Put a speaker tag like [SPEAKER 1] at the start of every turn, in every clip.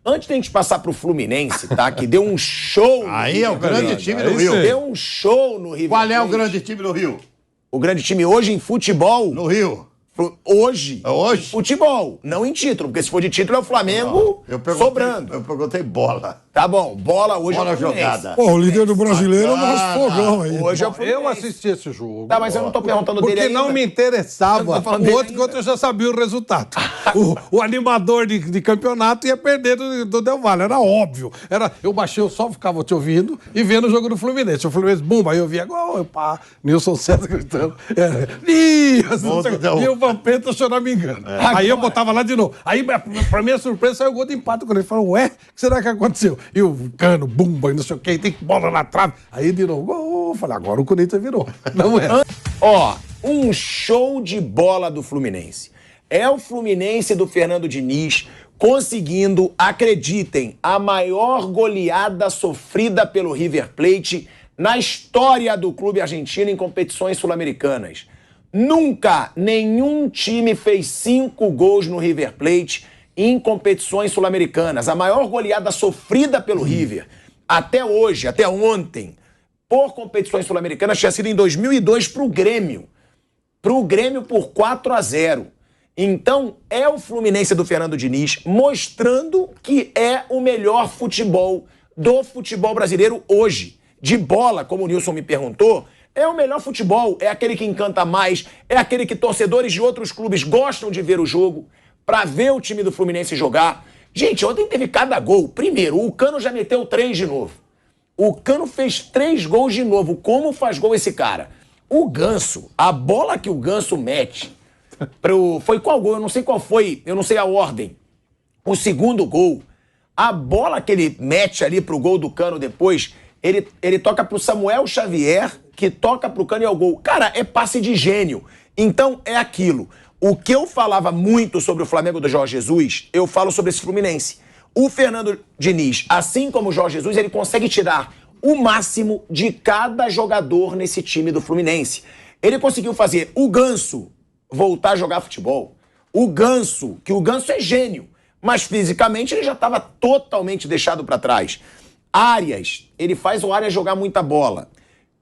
[SPEAKER 1] Antes de a gente passar pro Fluminense, tá? Que deu um show.
[SPEAKER 2] Aí é o grande time do Rio.
[SPEAKER 1] Deu um show no River
[SPEAKER 2] Qual é o
[SPEAKER 1] Plate.
[SPEAKER 2] grande time do Rio?
[SPEAKER 1] O grande time hoje em futebol.
[SPEAKER 2] No Rio.
[SPEAKER 1] Hoje.
[SPEAKER 2] Hoje?
[SPEAKER 1] Em futebol, não em título. Porque se for de título é o Flamengo sobrando.
[SPEAKER 2] Eu perguntei bola.
[SPEAKER 1] Tá bom, bola hoje
[SPEAKER 2] Bola
[SPEAKER 1] é o Fluminense.
[SPEAKER 2] jogada.
[SPEAKER 3] Pô, o líder do brasileiro é o nosso fogão aí.
[SPEAKER 1] Hoje é o Fluminense.
[SPEAKER 4] Eu assisti esse jogo.
[SPEAKER 1] Tá, mas eu não tô perguntando dele
[SPEAKER 4] Porque
[SPEAKER 1] ainda.
[SPEAKER 4] não me interessava.
[SPEAKER 1] Eu tô falando
[SPEAKER 4] O
[SPEAKER 1] dele
[SPEAKER 4] outro,
[SPEAKER 1] ainda.
[SPEAKER 4] que eu já sabia o resultado. O animador de campeonato ia perder do Del Valle, era óbvio. Eu baixei o som, ficava te ouvindo e vendo o jogo do Fluminense. O Fluminense, bum, aí eu via gol, pá, Nilson César gritando. E o Vampeta choramingando. Aí eu botava lá de novo. Aí, pra minha surpresa, saiu o gol de empate. Quando ele falou, ué, o que será que aconteceu? E o Cano, bumba, e não sei o quê, tem bola na trave. Aí de novo, gol. Eu falei, agora o Corinthians virou. Não é?
[SPEAKER 1] Ó, um show de bola do Fluminense. É o Fluminense do Fernando Diniz conseguindo, acreditem, a maior goleada sofrida pelo River Plate na história do clube argentino em competições sul-americanas. Nunca nenhum time fez 5 gols no River Plate em competições sul-americanas. A maior goleada sofrida pelo River até hoje, até ontem, por competições sul-americanas, tinha sido em 2002 pro Grêmio. Pro Grêmio por 4-0. Então, é o Fluminense do Fernando Diniz mostrando que é o melhor futebol do futebol brasileiro hoje. De bola, como o Nilson me perguntou, é o melhor futebol, é aquele que encanta mais, é aquele que torcedores de outros clubes gostam de ver o jogo, pra ver o time do Fluminense jogar. Gente, ontem teve cada gol. Primeiro, o Cano já meteu 3 de novo. O Cano fez 3 gols de novo. Como faz gol esse cara? O Ganso, a bola que o Ganso mete, foi qual gol? Eu não sei qual foi, eu não sei a ordem. O segundo gol, a bola que ele mete ali pro gol do Cano depois, ele toca pro Samuel Xavier, que toca pro Cano e é o gol. Cara, é passe de gênio. Então, é aquilo. O que eu falava muito sobre o Flamengo do Jorge Jesus, eu falo sobre esse Fluminense. O Fernando Diniz, assim como o Jorge Jesus, ele consegue tirar o máximo de cada jogador nesse time do Fluminense. Ele conseguiu fazer o Ganso voltar a jogar futebol. O Ganso é gênio, mas fisicamente ele já estava totalmente deixado para trás. Arias, ele faz o Arias jogar muita bola.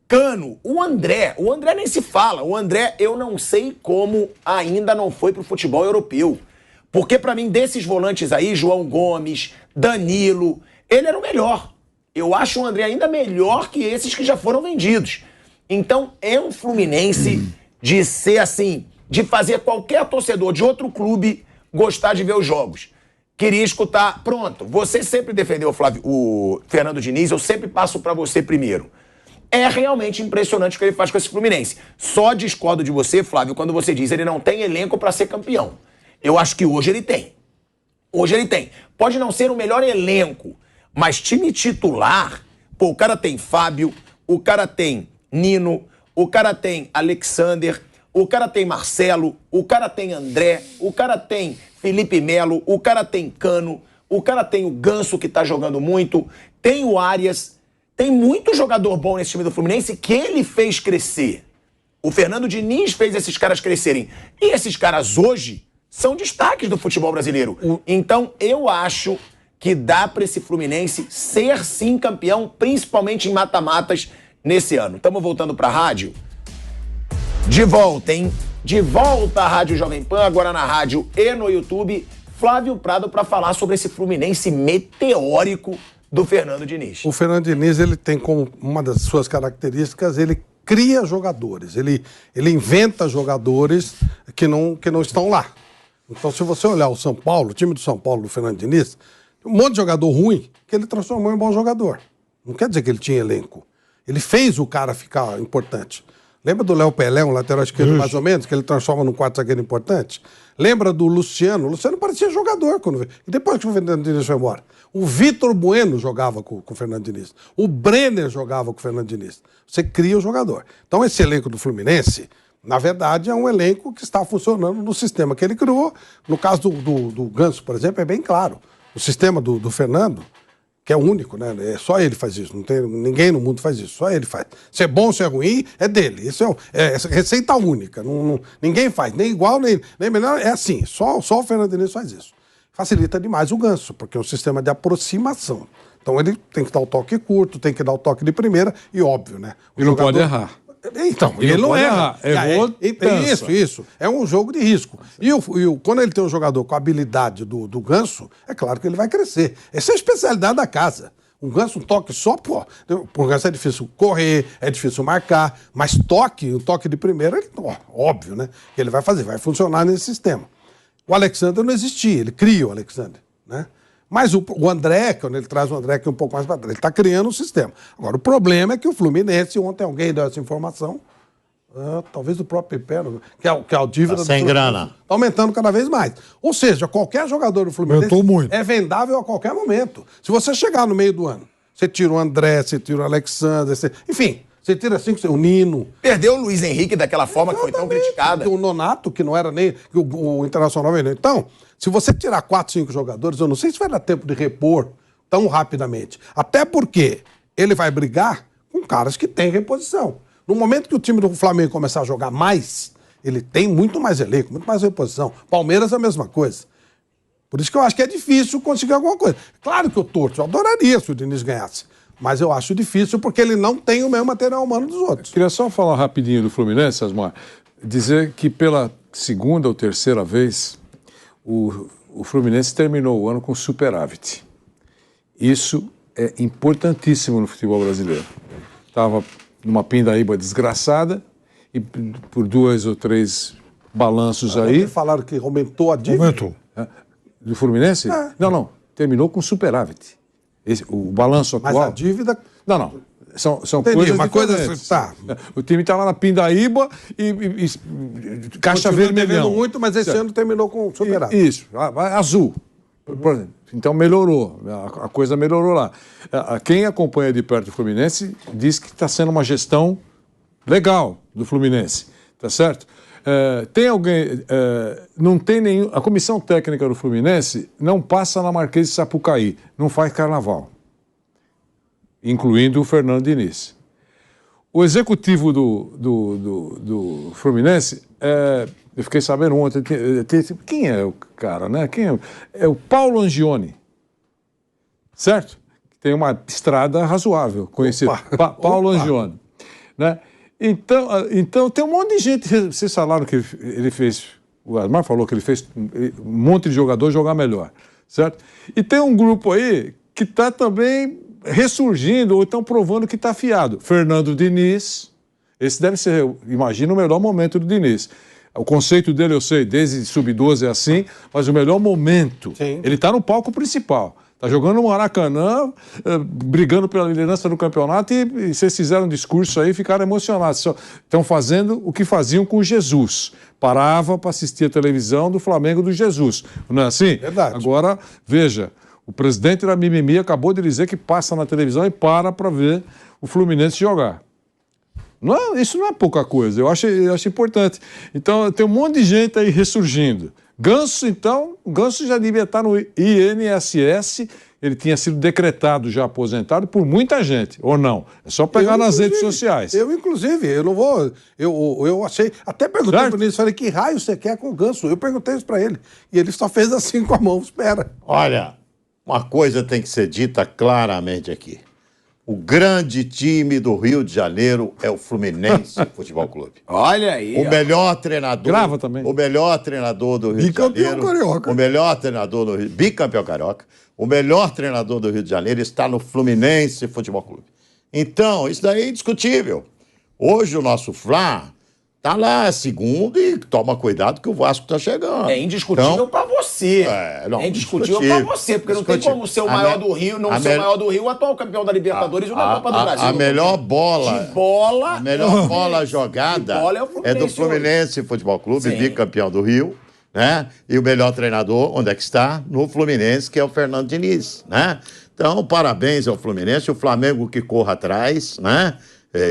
[SPEAKER 1] Cano, o André nem se fala. O André, eu não sei como ainda não foi pro futebol europeu. Porque pra mim, desses volantes aí, João Gomes, Danilo, ele era o melhor. Eu acho o André ainda melhor que esses que já foram vendidos. Então, é um Fluminense de ser assim, de fazer qualquer torcedor de outro clube gostar de ver os jogos. Queria escutar, pronto, você sempre defendeu o Fernando Diniz, eu sempre passo pra você primeiro. É realmente impressionante o que ele faz com esse Fluminense. Só discordo de você, Flávio, quando você diz que ele não tem elenco pra ser campeão. Eu acho que hoje ele tem. Hoje ele tem. Pode não ser o melhor elenco, mas time titular, pô, o cara tem Fábio, o cara tem Nino, o cara tem Alexander, o cara tem Marcelo, o cara tem André, o cara tem Felipe Melo, o cara tem Cano, o cara tem o Ganso, que tá jogando muito, tem o Arias. Tem muito jogador bom nesse time do Fluminense que ele fez crescer. O Fernando Diniz fez esses caras crescerem. E esses caras hoje são destaques do futebol brasileiro. Então eu acho que dá para esse Fluminense ser sim campeão, principalmente em mata-matas nesse ano. Estamos voltando para a rádio? De volta, hein? De volta à Rádio Jovem Pan, agora na rádio e no YouTube. Flávio Prado para falar sobre esse Fluminense meteórico do Fernando Diniz.
[SPEAKER 4] O Fernando Diniz, ele tem como uma das suas características, ele cria jogadores, ele inventa jogadores que não estão lá. Então, se você olhar o São Paulo, o time do São Paulo do Fernando Diniz, um monte de jogador ruim que ele transformou em bom jogador. Não quer dizer que ele tinha elenco. Ele fez o cara ficar importante. Lembra do Léo Pelé, um lateral esquerdo mais ou menos, que ele transforma num quarto zagueiro importante? Lembra do Luciano? O Luciano parecia jogador quando veio. E depois que o Fernando Diniz foi embora. O Vitor Bueno jogava com o Fernando Diniz. O Brenner jogava com o Fernando Diniz. Você cria o jogador. Então esse elenco do Fluminense, na verdade, é um elenco que está funcionando no sistema que ele criou. No caso do Ganso, por exemplo, é bem claro. O sistema do Fernando, que é único, né? Só ele faz isso. Não tem, ninguém no mundo faz isso. Só ele faz. Se é bom, se é ruim, é dele. Isso é receita única. Ninguém faz. Nem igual, nem melhor. É assim. Só o Fernando Diniz faz isso. facilita demais o Ganso, porque é um sistema de aproximação. Então ele tem que dar o toque curto, tem que dar o toque de primeira e óbvio, né?
[SPEAKER 3] Ele não pode errar.
[SPEAKER 4] Então, ele não erra.
[SPEAKER 3] Errou,
[SPEAKER 4] Isso. É um jogo de risco. Quando ele tem um jogador com a habilidade do Ganso, é claro que ele vai crescer. Essa é a especialidade da casa. Um Ganso, um toque só, pô. Por Ganso é difícil correr, é difícil marcar, mas um toque de primeira, óbvio, né? Que ele vai fazer, vai funcionar nesse sistema. O Alexandre não existia, ele cria o Alexandre, né? Mas o André, quando ele traz o André que é um pouco mais para trás, ele está criando um sistema. Agora, o problema é que o Fluminense, ontem alguém deu essa informação, talvez o próprio Pepero, que é a dívida
[SPEAKER 2] tá sem grana.
[SPEAKER 4] Está aumentando cada vez mais. Ou seja, qualquer jogador do Fluminense é vendável a qualquer momento. Se você chegar no meio do ano, você tira o André, você tira o Alexandre, enfim, você tira o Nino.
[SPEAKER 1] Perdeu o Luiz Henrique daquela forma que foi tão criticada.
[SPEAKER 4] O Nonato, que não era nem o Internacional. Então, se você tirar 4, 5 jogadores, eu não sei se vai dar tempo de repor tão rapidamente. Até porque ele vai brigar com caras que têm reposição. No momento que o time do Flamengo começar a jogar mais, ele tem muito mais elenco, muito mais reposição. Palmeiras é a mesma coisa. Por isso que eu acho que é difícil conseguir alguma coisa. Claro que eu torço, eu adoraria se o Diniz ganhasse. Mas eu acho difícil porque ele não tem o mesmo material humano dos outros.
[SPEAKER 3] Queria só falar rapidinho do Fluminense, Asmar. Dizer que pela segunda ou terceira vez, o Fluminense terminou o ano com superávit. Isso é importantíssimo no futebol brasileiro. Estava numa pindaíba desgraçada e por 2 ou 3 balanços aí...
[SPEAKER 4] Falaram que aumentou a dívida?
[SPEAKER 3] Aumentou. Do Fluminense? Não. Terminou com superávit. O balanço atual...
[SPEAKER 4] Mas a dívida...
[SPEAKER 3] Não. São
[SPEAKER 4] Entendi,
[SPEAKER 3] coisas
[SPEAKER 4] uma
[SPEAKER 3] diferentes.
[SPEAKER 4] coisa... Tá.
[SPEAKER 3] O time estava na pindaíba e caixa vermelhão.
[SPEAKER 4] Muito, mas esse ano terminou com superávit.
[SPEAKER 3] Isso, azul. Por exemplo. Então melhorou, a coisa melhorou lá. Quem acompanha de perto o Fluminense diz que está sendo uma gestão legal do Fluminense, tá certo? Tem alguém, não tem nenhum... A comissão técnica do Fluminense não passa na Marquês de Sapucaí, não faz carnaval, incluindo o Fernando Diniz. O executivo do Fluminense, eu fiquei sabendo ontem, quem é o cara, né? É o Paulo Angione, certo? Tem uma estrada razoável, conhecido. Paulo Angione, né? Então tem um monte de gente, vocês falaram que ele fez, o Asmar falou que ele fez um monte de jogador jogar melhor, certo? E tem um grupo aí que está também ressurgindo ou estão provando que está afiado. Fernando Diniz, esse deve ser, imagina, o melhor momento do Diniz. O conceito dele, eu sei, desde sub-12 é assim, mas o melhor momento, sim, ele está no palco principal. Está jogando no Maracanã, brigando pela liderança do campeonato e vocês fizeram um discurso aí e ficaram emocionados. Estão fazendo o que faziam com Jesus. Parava para assistir a televisão do Flamengo do Jesus. Não é assim?
[SPEAKER 4] Verdade.
[SPEAKER 3] Agora, veja, o presidente da Mimimi acabou de dizer que passa na televisão e para ver o Fluminense jogar. Isso não é pouca coisa, eu acho importante. Então, tem um monte de gente aí ressurgindo. Ganso, então, o Ganso já devia estar no INSS, ele tinha sido decretado já aposentado por muita gente, ou não? É só pegar nas redes sociais.
[SPEAKER 4] Eu não vou... Eu achei... Até perguntei para ele, falei, que raio você quer com o Ganso? Eu perguntei isso para ele, e ele só fez assim com a mão, espera.
[SPEAKER 2] Olha, uma coisa tem que ser dita claramente aqui. O grande time do Rio de Janeiro é o Fluminense Futebol Clube.
[SPEAKER 1] Olha aí.
[SPEAKER 2] O melhor treinador.
[SPEAKER 3] Grava também.
[SPEAKER 2] O melhor treinador do Rio de Janeiro.
[SPEAKER 4] Carioca.
[SPEAKER 2] O melhor treinador do Rio. Bicampeão carioca. O melhor treinador do Rio de Janeiro está no Fluminense Futebol Clube. Então, isso daí é indiscutível. Hoje o nosso Fla tá lá, segundo, e toma cuidado que o Vasco tá chegando.
[SPEAKER 1] É indiscutível então, para você. É indiscutível para você, porque não tem como ser o maior do Rio, não ser o maior do Rio, o atual campeão da Libertadores e o da Copa do Brasil.
[SPEAKER 2] A melhor bola.
[SPEAKER 1] De bola.
[SPEAKER 2] A melhor bola jogada é do Fluminense Futebol Clube, bicampeão do Rio, né? E o melhor treinador, onde é que está? No Fluminense, que é o Fernando Diniz, né? Então, parabéns ao Fluminense, o Flamengo que corra atrás, né?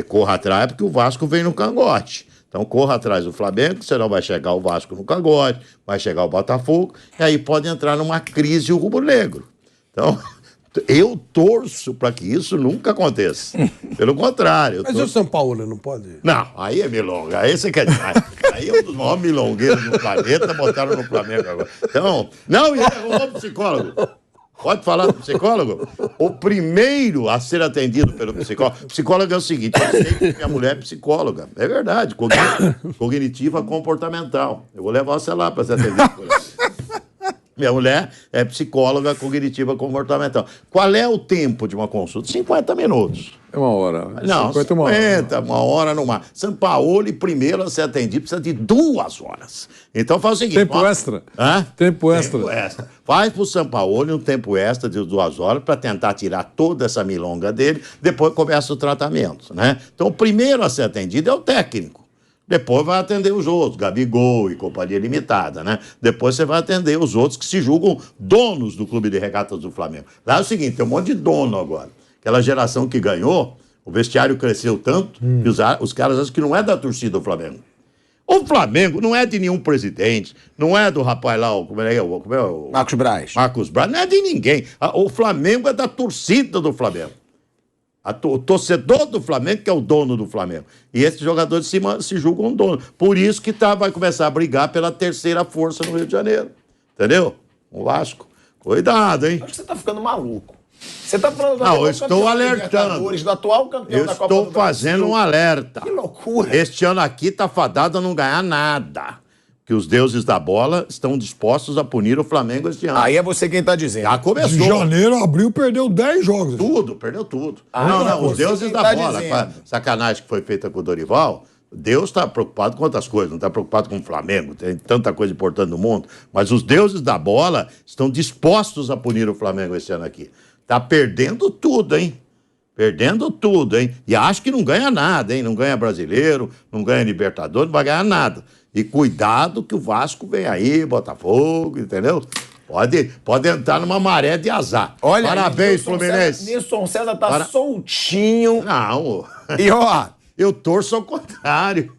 [SPEAKER 2] Corra atrás, porque o Vasco vem no cangote. Então, corra atrás do Flamengo, senão vai chegar o Vasco no cangote, vai chegar o Botafogo, e aí pode entrar numa crise o rubro-negro. Então, Eu torço para que isso nunca aconteça. Pelo contrário.
[SPEAKER 4] Mas o São Paulo não pode?
[SPEAKER 2] Não, aí é milonga. Aí você quer dizer. Aí é um dos maiores milongueiros do planeta, botaram no Flamengo agora. Então, não, e arrumou psicólogo. Pode falar do psicólogo? O primeiro a ser atendido pelo psicólogo. O psicólogo é o seguinte: eu sei que minha mulher é psicóloga. É verdade, cognitiva comportamental. Eu vou levar você lá para ser atendido por ela. Minha mulher é psicóloga cognitiva comportamental. Qual é o tempo de uma consulta? 50 minutos.
[SPEAKER 3] É 1 hora.
[SPEAKER 2] Não, 50, 1 hora no mar. Sampaoli, primeiro a ser atendido, precisa de 2 horas. Então faz o seguinte...
[SPEAKER 3] Tempo extra?
[SPEAKER 2] Hã?
[SPEAKER 3] Tempo extra.
[SPEAKER 2] Tempo extra. Faz pro Sampaoli um tempo extra de 2 horas para tentar tirar toda essa milonga dele, depois começa o tratamento, né? Então o primeiro a ser atendido é o técnico. Depois vai atender os outros, Gabigol e Companhia Limitada, né? Depois você vai atender os outros que se julgam donos do Clube de Regatas do Flamengo. Lá é o seguinte, tem um monte de dono agora. Aquela geração que ganhou, o vestiário cresceu tanto que os caras acham que não é da torcida do Flamengo. O Flamengo não é de nenhum presidente, não é do rapaz lá, como é o
[SPEAKER 1] Marcos Braz.
[SPEAKER 2] Marcos Braz, não é de ninguém. O Flamengo é da torcida do Flamengo. O torcedor do Flamengo que é o dono do Flamengo. E esses jogadores se julgam dono. Por isso que vai começar a brigar pela terceira força no Rio de Janeiro. Entendeu? O Vasco. Cuidado, hein?
[SPEAKER 1] Acho que você tá ficando maluco. Você tá falando
[SPEAKER 2] não, eu estou alertando.
[SPEAKER 1] Do atual campeão da Copa do Brasil.
[SPEAKER 2] Eu estou fazendo um alerta.
[SPEAKER 1] Que loucura.
[SPEAKER 2] Este ano aqui tá fadado a não ganhar nada. Que os deuses da bola estão dispostos a punir o Flamengo este ano.
[SPEAKER 1] Aí é você quem tá dizendo.
[SPEAKER 2] Já começou.
[SPEAKER 5] De janeiro, abril, perdeu 10 jogos.
[SPEAKER 2] Perdeu tudo. Não, os deuses da bola. Com a sacanagem que foi feita com o Dorival, Deus está preocupado com outras coisas, não está preocupado com o Flamengo, tem tanta coisa importante no mundo, mas os deuses da bola estão dispostos a punir o Flamengo esse ano aqui. Tá perdendo tudo, hein? Perdendo tudo, hein? E acho que não ganha nada, hein? Não ganha brasileiro, não ganha Libertadores, não vai ganhar nada. E cuidado que o Vasco vem aí, Botafogo, entendeu? Pode entrar numa maré de azar.
[SPEAKER 1] Olha,
[SPEAKER 2] parabéns, Fluminense.
[SPEAKER 1] Nilson César tá soltinho.
[SPEAKER 2] Não.
[SPEAKER 1] E ó...
[SPEAKER 2] Eu torço ao contrário.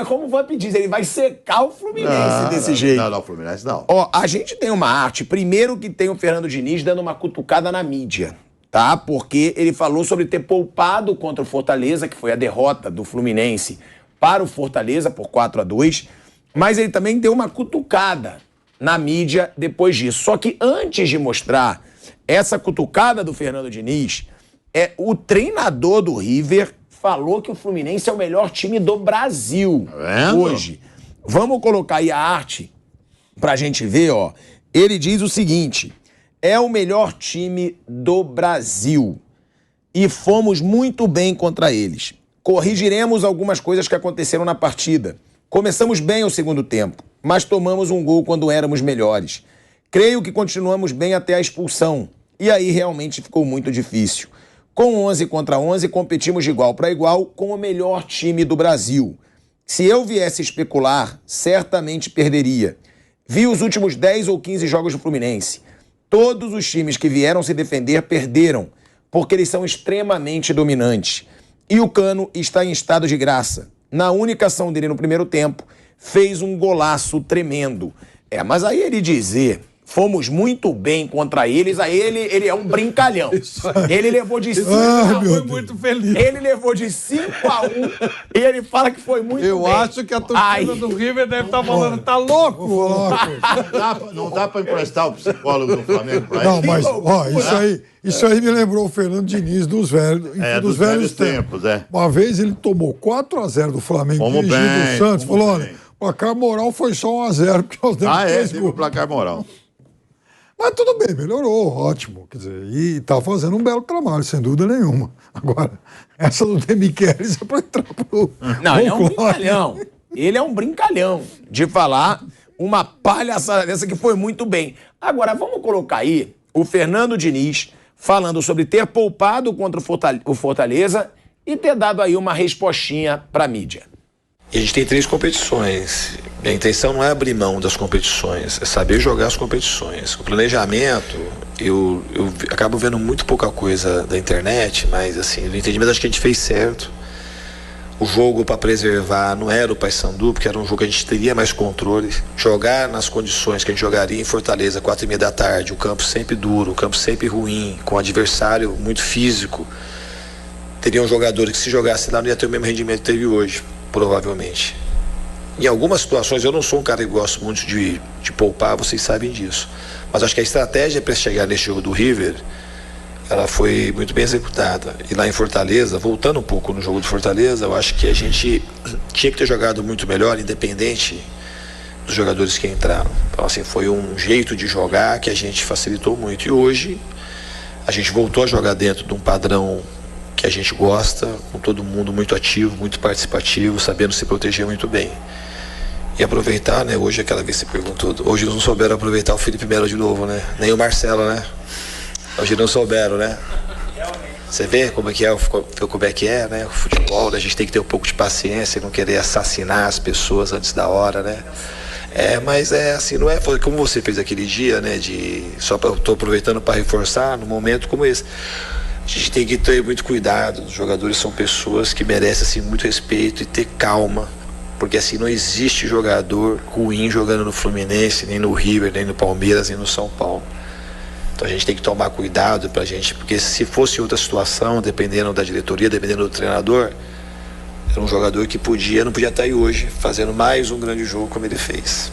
[SPEAKER 1] Como vai pedir? Ele vai secar o Fluminense desse jeito.
[SPEAKER 2] Não, Fluminense não.
[SPEAKER 1] Ó, a gente tem uma arte, primeiro que tem o Fernando Diniz dando uma cutucada na mídia, tá? Porque ele falou sobre ter poupado contra o Fortaleza, que foi a derrota do Fluminense para o Fortaleza por 4-2, mas ele também deu uma cutucada na mídia depois disso. Só que antes de mostrar essa cutucada do Fernando Diniz, o treinador do River falou que o Fluminense é o melhor time do Brasil hoje. Vamos colocar aí a arte pra gente ver, ó. Ele diz o seguinte: é o melhor time do Brasil e fomos muito bem contra eles. Corrigiremos algumas coisas que aconteceram na partida. Começamos bem o segundo tempo, mas tomamos um gol quando éramos melhores. Creio que continuamos bem até a expulsão. E aí realmente ficou muito difícil. Com 11 contra 11, competimos de igual para igual com o melhor time do Brasil. Se eu viesse especular, certamente perderia. Vi os últimos 10 ou 15 jogos do Fluminense. Todos os times que vieram se defender perderam, porque eles são extremamente dominantes. E o Cano está em estado de graça. Na única ação dele no primeiro tempo, fez um golaço tremendo. Mas aí ele dizer... Fomos muito bem contra eles. Aí ele é um brincalhão. Ele levou de 5-1.
[SPEAKER 5] Muito feliz.
[SPEAKER 1] Ele levou de 5-1 e ele fala que foi muito bem.
[SPEAKER 4] Eu acho que a torcida do River deve estar falando, tá louco?
[SPEAKER 2] Não dá pra emprestar o psicólogo do Flamengo pra ele.
[SPEAKER 5] Não, mas ó, isso aí me lembrou o Fernando Diniz dos velhos tempos. Uma vez ele tomou 4-0 do Flamengo, dirigindo o Santos, falou, olha, o placar moral foi só 1-0, porque nós demos 3 gols.
[SPEAKER 2] O placar moral.
[SPEAKER 5] Mas tudo bem, melhorou, ótimo. Quer dizer, e tá fazendo um belo trabalho, sem dúvida nenhuma. Agora, essa do Demichelis é pra entrar pro...
[SPEAKER 1] Não, ele é um brincalhão. Ele é um brincalhão de falar uma palhaçada dessa que foi muito bem. Agora, vamos colocar aí o Fernando Diniz falando sobre ter poupado contra o Fortaleza e ter dado aí uma respostinha pra mídia.
[SPEAKER 6] E a gente tem 3 competições. Minha intenção não é abrir mão das competições, é saber jogar as competições. O planejamento, eu acabo vendo muito pouca coisa da internet, mas assim, no entendimento acho que a gente fez certo. O jogo para preservar não era o Paysandu, porque era um jogo que a gente teria mais controle. Jogar nas condições que a gente jogaria em Fortaleza, 4h30 da tarde, o campo sempre duro, o campo sempre ruim, com o adversário muito físico. Teriam jogadores que se jogasse lá não ia ter o mesmo rendimento que teve hoje, provavelmente. Em algumas situações, eu não sou um cara que gosto muito de poupar, vocês sabem disso. Mas acho que a estratégia para chegar nesse jogo do River, ela foi muito bem executada. E lá em Fortaleza, voltando um pouco no jogo de Fortaleza, eu acho que a gente tinha que ter jogado muito melhor, independente dos jogadores que entraram. Então, assim, foi um jeito de jogar que a gente facilitou muito. E hoje, a gente voltou a jogar dentro de um padrão que a gente gosta, com todo mundo muito ativo, muito participativo, sabendo se proteger muito bem. E aproveitar, né? Hoje, aquela vez você perguntou, hoje eles não souberam aproveitar o Felipe Melo de novo, né? Nem o Marcelo, né? Hoje não souberam, né? Você vê como é que é, né? O futebol, né? A gente tem que ter um pouco de paciência e não querer assassinar as pessoas antes da hora, né? Mas assim, não é como você fez aquele dia, né? Eu tô aproveitando para reforçar num momento como esse. A gente tem que ter muito cuidado. Os jogadores são pessoas que merecem assim, muito respeito e ter calma. Porque assim, não existe jogador ruim jogando no Fluminense, nem no River, nem no Palmeiras, nem no São Paulo. Então a gente tem que tomar cuidado pra gente, porque se fosse outra situação, dependendo da diretoria, dependendo do treinador, era um jogador que não podia estar aí hoje, fazendo mais um grande jogo como ele fez.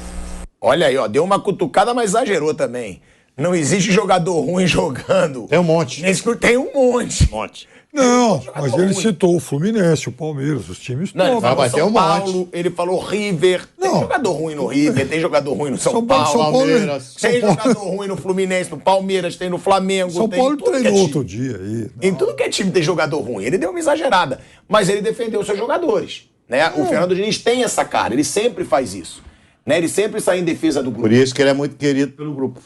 [SPEAKER 1] Olha aí, ó, deu uma cutucada, mas exagerou também. Não existe jogador ruim jogando.
[SPEAKER 2] Tem um monte.
[SPEAKER 1] Tem um monte.
[SPEAKER 5] Não, mas ele citou o Fluminense, o Palmeiras, os times
[SPEAKER 1] não,
[SPEAKER 5] todos.
[SPEAKER 1] Ele falou São Paulo, ele falou River. Tem jogador ruim no River, tem jogador ruim no São Paulo.
[SPEAKER 5] Palmeiras.
[SPEAKER 1] Tem jogador ruim no Fluminense, no Palmeiras, tem no Flamengo.
[SPEAKER 5] São Paulo treinou outro dia aí.
[SPEAKER 1] Em tudo que é time tem jogador ruim. Ele deu uma exagerada, mas ele defendeu os seus jogadores. Né? O Fernando Diniz tem essa cara, ele sempre faz isso. Né? Ele sempre sai em defesa do grupo.
[SPEAKER 2] Por isso que ele é muito querido pelo grupo.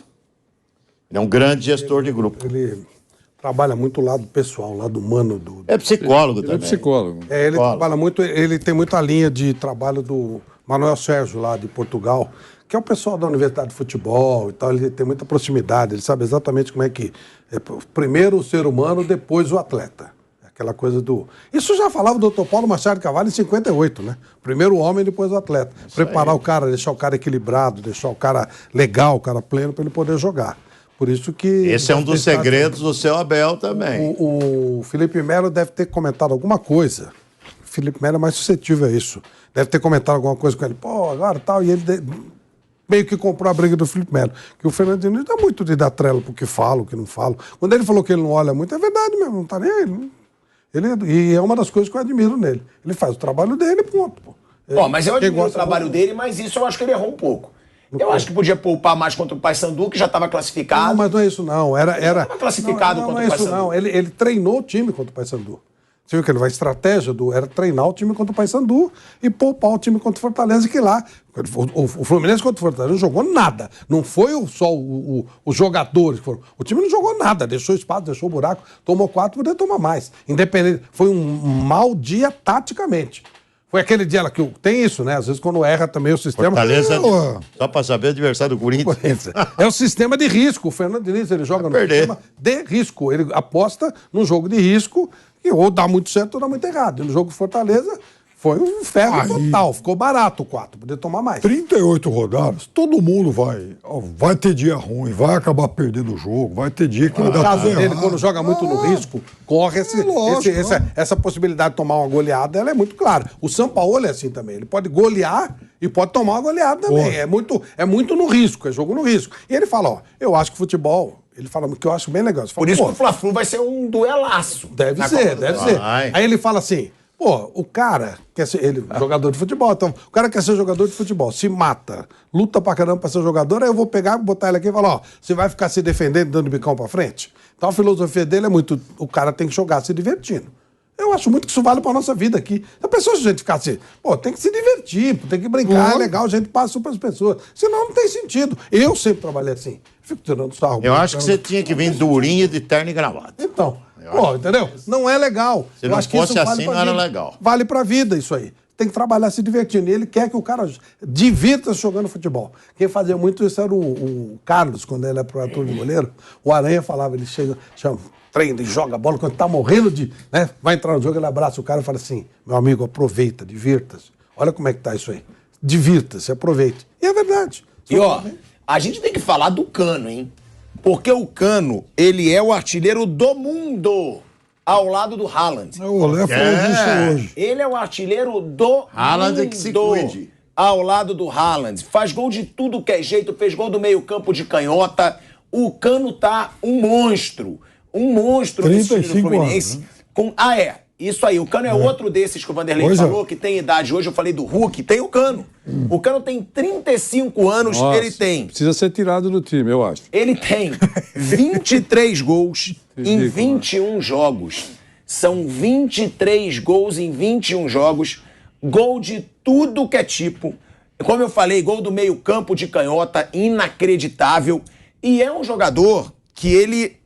[SPEAKER 2] Ele é um grande gestor de grupo.
[SPEAKER 4] Ele trabalha muito o lado pessoal, o lado humano do...
[SPEAKER 2] É psicólogo também.
[SPEAKER 3] Ele é psicólogo.
[SPEAKER 4] Ele trabalha muito, ele tem muita linha de trabalho do Manuel Sérgio, lá de Portugal, que é o pessoal da Universidade de Futebol e tal, ele tem muita proximidade, ele sabe exatamente como é que... primeiro o ser humano, depois o atleta. Aquela coisa do... Isso já falava o Dr. Paulo Machado de Carvalho em 58, né? Primeiro o homem, depois o atleta. Isso preparar o cara, deixar o cara equilibrado, deixar o cara legal, o cara pleno, para ele poder jogar. Por isso que...
[SPEAKER 2] Esse é um dos segredos do seu Abel também.
[SPEAKER 4] O Felipe Melo deve ter comentado alguma coisa. O Felipe Melo é mais suscetível a isso. Deve ter comentado alguma coisa com ele. Pô, agora tal. E ele meio que comprou a briga do Felipe Melo. Que o Fernando Diniz dá muito de dar trela pro que fala, o que não fala. Quando ele falou que ele não olha muito, é verdade mesmo. Não tá nem aí. E é uma das coisas que eu admiro nele. Ele faz o trabalho dele, ponto. Pô.
[SPEAKER 1] Mas eu admiro o trabalho dele, mas isso eu acho que ele errou um pouco. Eu acho que podia poupar mais contra o Paysandu, que já estava classificado.
[SPEAKER 4] Não, mas não é isso, não. Estava
[SPEAKER 1] classificado contra o Paysandu.
[SPEAKER 4] Não, ele treinou o time contra o Paysandu. Você viu que ele vai, a estratégia era treinar o time contra o Paysandu e poupar o time contra o Fortaleza, que lá, o Fluminense contra o Fortaleza não jogou nada. Não foi só os jogadores que foram. O time não jogou nada, deixou espaço, deixou buraco, tomou 4, poderia tomar mais. Independente. Foi um mau dia taticamente. Foi aquele dia lá que tem isso, né? Às vezes quando erra também o sistema...
[SPEAKER 2] Fortaleza, só para saber, adversário do Corinthians.
[SPEAKER 4] É o sistema de risco. O Fernando Diniz, ele joga no sistema de risco. Ele aposta num jogo de risco que ou dá muito certo ou dá muito errado. E no jogo de Fortaleza foi um ferro total. Ficou barato o 4, poder tomar mais.
[SPEAKER 5] 38 rodadas, todo mundo vai ter dia ruim, vai acabar perdendo o jogo, vai ter dia que não dá
[SPEAKER 4] tudo errado. Ele, quando joga muito no risco, corre essa possibilidade de tomar uma goleada, ela é muito clara. O São Paulo é assim também. Ele pode golear e pode tomar uma goleada também. É muito no risco, é jogo no risco. E ele fala, ó, eu acho que futebol... Ele fala que eu acho bem legal. Fala,
[SPEAKER 1] por isso que o Fla-Flu vai ser um duelaço.
[SPEAKER 4] Deve ser. Aí ele fala assim, pô, o cara quer ser jogador de futebol, então o cara quer ser jogador de futebol, se mata, luta pra caramba pra ser jogador, aí eu vou pegar, botar ele aqui e falar, ó, você vai ficar se defendendo, dando bicão pra frente? Então a filosofia dele é muito, o cara tem que jogar se divertindo. Eu acho muito que isso vale pra nossa vida aqui. A pessoa, se a gente ficar assim, pô, tem que se divertir, tem que brincar, é legal, a gente passa para as pessoas. Senão não tem sentido. Eu sempre trabalhei assim. Fico tirando sarro.
[SPEAKER 2] Eu acho que você tinha que vir durinho de terno e gravata.
[SPEAKER 4] Então, entendeu? Não é legal.
[SPEAKER 2] Se não fosse assim, não era legal.
[SPEAKER 4] Vale pra vida isso aí. tem que trabalhar se divertindo. E ele quer que o cara divirta-se jogando futebol. Quem fazia muito isso era o Carlos, quando ele era preparador de goleiro. O Aranha falava, ele chama, treina e joga a bola, quando tá morrendo de... Né, vai entrar no jogo, ele abraça o cara e fala assim, meu amigo, aproveita, divirta-se. Olha como é que tá isso aí. Divirta-se, aproveite. E é verdade.
[SPEAKER 1] E ó, a gente tem que falar do Cano, hein? Porque o Cano, ele é o artilheiro do mundo, ao lado do Haaland.
[SPEAKER 5] O Olé falou disso hoje.
[SPEAKER 1] Ele é o artilheiro do
[SPEAKER 2] Haaland
[SPEAKER 1] mundo,
[SPEAKER 2] é que se cuide.
[SPEAKER 1] ao lado do Haaland. Faz gol de tudo que é jeito, fez gol do meio campo de canhota. O Cano tá um monstro nesse time do Fluminense.
[SPEAKER 5] Anos,
[SPEAKER 1] né? Isso aí, o Cano é outro desses que o Vanderlei falou, que tem idade. Hoje eu falei do Hulk, tem o Cano. O Cano tem 35 anos, ele tem...
[SPEAKER 3] Precisa ser tirado do time, eu acho.
[SPEAKER 1] Ele tem 23 gols em 21 jogos. São 23 gols em 21 jogos. Gol de tudo que é tipo. Como eu falei, gol do meio campo de canhota, inacreditável. E é um jogador que ele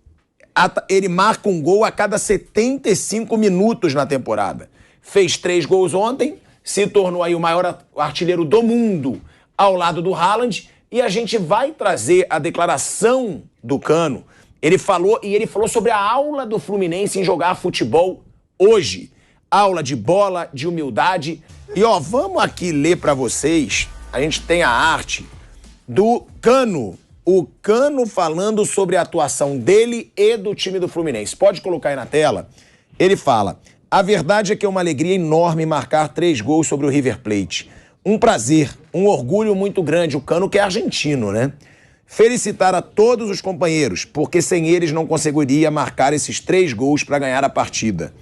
[SPEAKER 1] marca um gol a cada 75 minutos na temporada. Fez 3 gols ontem, se tornou aí o maior artilheiro do mundo ao lado do Haaland, e a gente vai trazer a declaração do Cano. Ele falou sobre a aula do Fluminense em jogar futebol hoje. Aula de bola, de humildade. E ó, vamos aqui ler pra vocês, a gente tem a arte do Cano. O Cano falando sobre a atuação dele e do time do Fluminense. Pode colocar aí na tela. Ele fala: a verdade é que é uma alegria enorme marcar 3 gols sobre o River Plate. Um prazer, um orgulho muito grande. O Cano que é argentino, né? Felicitar a todos os companheiros, porque sem eles não conseguiria marcar esses 3 gols para ganhar a partida.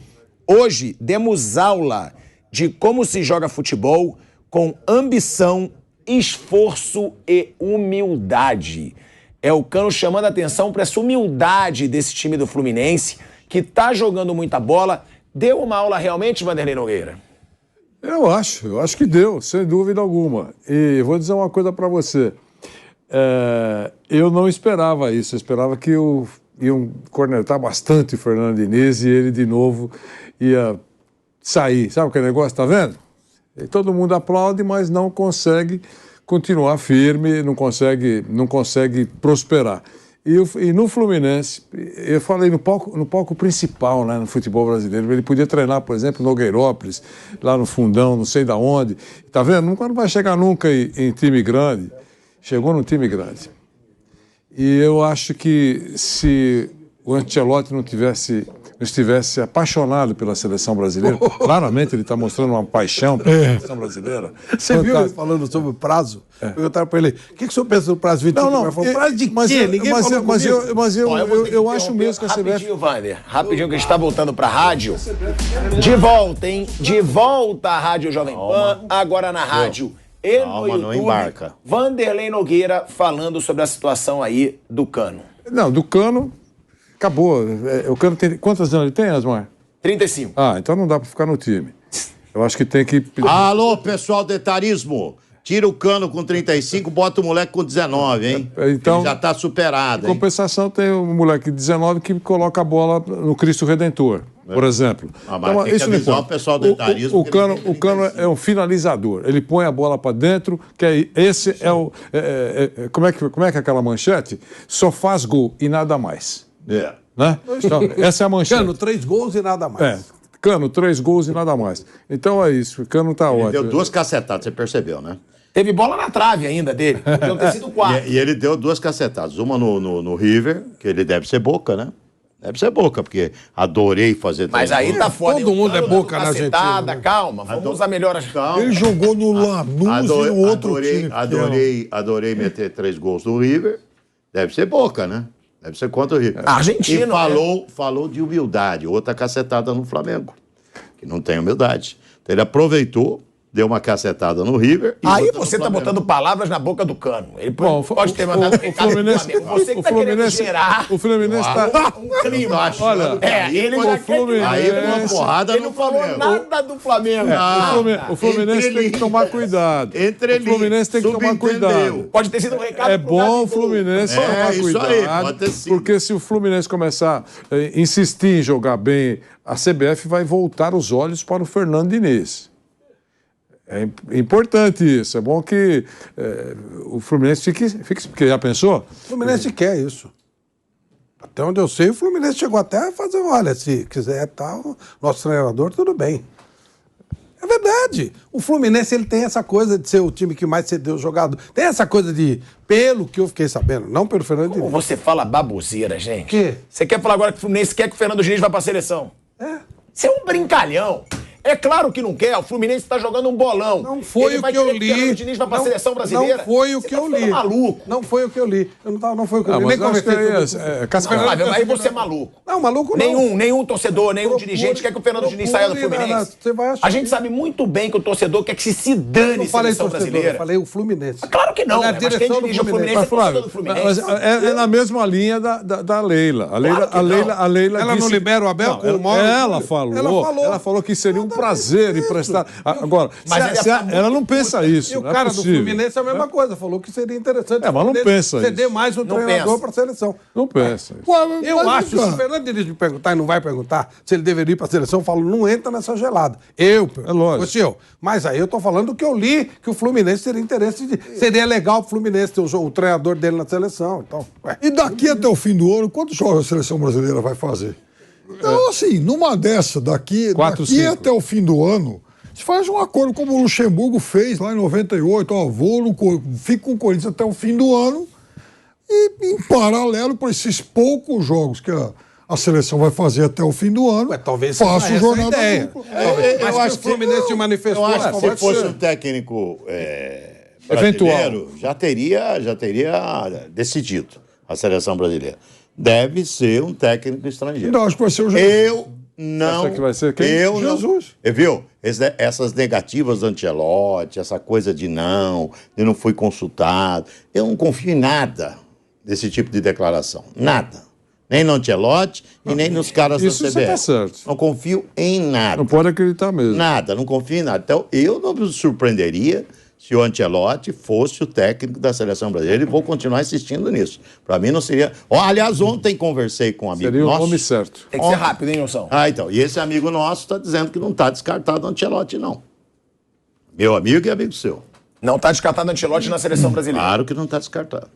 [SPEAKER 1] Hoje demos aula de como se joga futebol com ambição, esforço e humildade. É o Cano chamando a atenção para essa humildade desse time do Fluminense, que tá jogando muita bola. Deu uma aula realmente, Vanderlei Nogueira?
[SPEAKER 3] Eu acho que deu, sem dúvida alguma. E vou dizer uma coisa para você. Eu não esperava isso, eu esperava que iam cornetar bastante o Fernando Diniz e ele de novo ia sair. Sabe aquele negócio, tá vendo? E todo mundo aplaude, mas não consegue continuar firme, não consegue prosperar. E no Fluminense, eu falei no palco principal, né, no futebol brasileiro, ele podia treinar, por exemplo, no Nogueirópolis, lá no Fundão, não sei da onde. Tá vendo? Não vai chegar nunca em time grande. Chegou num time grande. E eu acho que se o Ancelotti não estivesse apaixonado pela seleção brasileira, claramente ele está mostrando uma paixão pela seleção brasileira.
[SPEAKER 4] Você viu ele falando sobre o prazo? Perguntaram para ele, o que o senhor pensa do prazo 25?
[SPEAKER 3] Não,
[SPEAKER 4] prazo de quê?
[SPEAKER 3] Mas eu acho mesmo que a CBF...
[SPEAKER 1] Rapidinho, Vander, rapidinho que a gente está voltando para a rádio. De volta, hein? De volta à Rádio Jovem Pan, agora na rádio e no YouTube.
[SPEAKER 2] Não embarca.
[SPEAKER 1] Vanderlei Nogueira falando sobre a situação aí do Cano.
[SPEAKER 3] Não, do Cano... Acabou. O Cano tem... Quantos anos ele tem, Asmar?
[SPEAKER 1] 35.
[SPEAKER 3] Então não dá para ficar no time. Eu acho que tem que...
[SPEAKER 2] Alô, pessoal do etarismo. Tira o Cano com 35, bota o moleque com 19, hein?
[SPEAKER 3] Então,
[SPEAKER 2] ele já tá superado, hein?
[SPEAKER 3] Em compensação, tem um moleque de 19 que coloca a bola no Cristo Redentor, por exemplo.
[SPEAKER 2] Mas então, tem que avisar o pessoal do etarismo.
[SPEAKER 3] O Cano é um finalizador. Ele põe a bola para dentro, esse é o... como é que é aquela manchete? Só faz gol e nada mais. Né? Então, essa é a manchete.
[SPEAKER 4] Cano, 3 gols e nada mais.
[SPEAKER 3] Cano, 3 gols e nada mais. Então é isso, o Cano tá ótimo.
[SPEAKER 2] Ele deu 2 cacetadas, você percebeu, né?
[SPEAKER 1] Teve bola na trave ainda dele, podiam ter sido 4.
[SPEAKER 2] E ele deu 2 cacetadas, uma no River, que ele deve ser boca, né? Deve ser boca, porque adorei fazer...
[SPEAKER 1] Mas aí tá foda.
[SPEAKER 4] Todo mundo é boca na Argentina.
[SPEAKER 1] Né? Calma, vamos usar melhor as...
[SPEAKER 5] Ele jogou no Lanús e no outro time.
[SPEAKER 2] Adorei meter 3 gols no River. Deve ser boca, né? Deve ser contra o River.
[SPEAKER 1] Argentino.
[SPEAKER 2] E falou de humildade. Outra cacetada no Flamengo, que não tem humildade. Então ele aproveitou, deu uma cacetada no River.
[SPEAKER 1] Aí você tá botando palavras na boca do Cano. Ele pode ter mandado
[SPEAKER 3] o Fluminense.
[SPEAKER 1] Você que tá querendo gerar
[SPEAKER 3] o Fluminense tá...
[SPEAKER 1] um clima.
[SPEAKER 3] Olha,
[SPEAKER 1] ele já
[SPEAKER 3] Fluminense,
[SPEAKER 2] aí uma porrada
[SPEAKER 1] ele não falou nada do Flamengo.
[SPEAKER 3] O Fluminense tem que tomar cuidado. O Fluminense tem que tomar cuidado.
[SPEAKER 1] Pode ter sido um recado.
[SPEAKER 3] É bom o Fluminense tomar cuidado.
[SPEAKER 2] Aí, pode ter sido.
[SPEAKER 3] Porque se o Fluminense começar a insistir em jogar bem, a CBF vai voltar os olhos para o Fernando Diniz. É importante isso. É bom que o Fluminense fique. Porque já pensou?
[SPEAKER 4] O Fluminense quer isso. Até onde eu sei, o Fluminense chegou até a fazer, olha, se quiser tal, nosso treinador, tudo bem. É verdade. O Fluminense ele tem essa coisa de ser o time que mais cedeu jogado. Tem essa coisa de, pelo que eu fiquei sabendo, não pelo Fernando Diniz.
[SPEAKER 1] Você fala baboseira, gente.
[SPEAKER 4] O quê?
[SPEAKER 1] Você quer falar agora que o Fluminense quer que o Fernando Diniz vá pra seleção? Você é um brincalhão. É claro que não quer, o Fluminense está jogando um bolão.
[SPEAKER 4] Não foi o que eu li.
[SPEAKER 1] O Fernando Diniz vai para a seleção brasileira.
[SPEAKER 4] Não foi o que eu li.
[SPEAKER 1] Maluco.
[SPEAKER 4] Não foi o que eu li. Não foi o que eu li. Nem conversei
[SPEAKER 1] aí você é maluco.
[SPEAKER 4] Não, maluco não.
[SPEAKER 1] Nenhum torcedor, nenhum dirigente quer que o Fernando Diniz saia do Fluminense. A gente sabe muito bem que o torcedor quer que se dane a seleção brasileira.
[SPEAKER 4] Eu falei o Fluminense.
[SPEAKER 1] Claro que não. Mas quem dirige o Fluminense é o torcedor do Fluminense.
[SPEAKER 3] É na mesma linha da Leila. A Leila
[SPEAKER 4] ela não libera o Abel com o Mauro?
[SPEAKER 3] Ela falou que seria um prazer emprestar. Agora, ela não pensa isso.
[SPEAKER 4] E o cara do Fluminense é a mesma coisa, falou que seria interessante.
[SPEAKER 3] Mas não pensa
[SPEAKER 4] ceder mais um treinador para a seleção.
[SPEAKER 3] Não pensa isso.
[SPEAKER 4] Eu acho, se o Fernando Diniz me perguntar e não vai perguntar se ele deveria ir para a seleção, eu falo, não entra nessa gelada.
[SPEAKER 3] É lógico.
[SPEAKER 4] Mas aí eu tô falando do que eu li, que o Fluminense teria interesse de. Seria legal pro Fluminense ter o treinador dele na seleção. Então,
[SPEAKER 5] E daqui até o fim do ano, quantos jogos a seleção brasileira vai fazer? Então, assim, numa dessa, daqui até o fim do ano, se faz um acordo como o Luxemburgo fez lá em 98, fico com o Corinthians até o fim do ano, e em paralelo para esses poucos jogos que a seleção vai fazer até o fim do ano,
[SPEAKER 4] talvez
[SPEAKER 5] faça o jornada
[SPEAKER 4] dupla. Eu acho que o Fluminense manifestou.
[SPEAKER 2] Eu acho que se fosse um técnico brasileiro, já teria decidido a seleção brasileira. Deve ser um técnico estrangeiro.
[SPEAKER 5] Não, acho que vai ser o
[SPEAKER 2] Jesus. Não.
[SPEAKER 3] Que vai ser quem?
[SPEAKER 2] Jesus. Viu? Essas negativas do Ancelotti, essa coisa de não fui consultado. Eu não confio em nada desse tipo de declaração. Nada. Nem no Ancelotti e nem nos caras da CBF.
[SPEAKER 3] Isso tá certo.
[SPEAKER 2] Não confio em nada.
[SPEAKER 3] Não pode acreditar mesmo.
[SPEAKER 2] Nada, não confio em nada. Então, eu não me surpreenderia se o Ancelotti fosse o técnico da seleção brasileira, e vou continuar insistindo nisso. Para mim não seria... aliás, ontem conversei com um amigo nosso...
[SPEAKER 3] Seria o nome certo.
[SPEAKER 1] Tem que ser rápido, hein, Nilson?
[SPEAKER 2] Então. E esse amigo nosso está dizendo que não está descartado o Ancelotti, não. Meu amigo e amigo seu.
[SPEAKER 1] Não está descartado o Ancelotti na seleção brasileira.
[SPEAKER 2] Claro que não está descartado.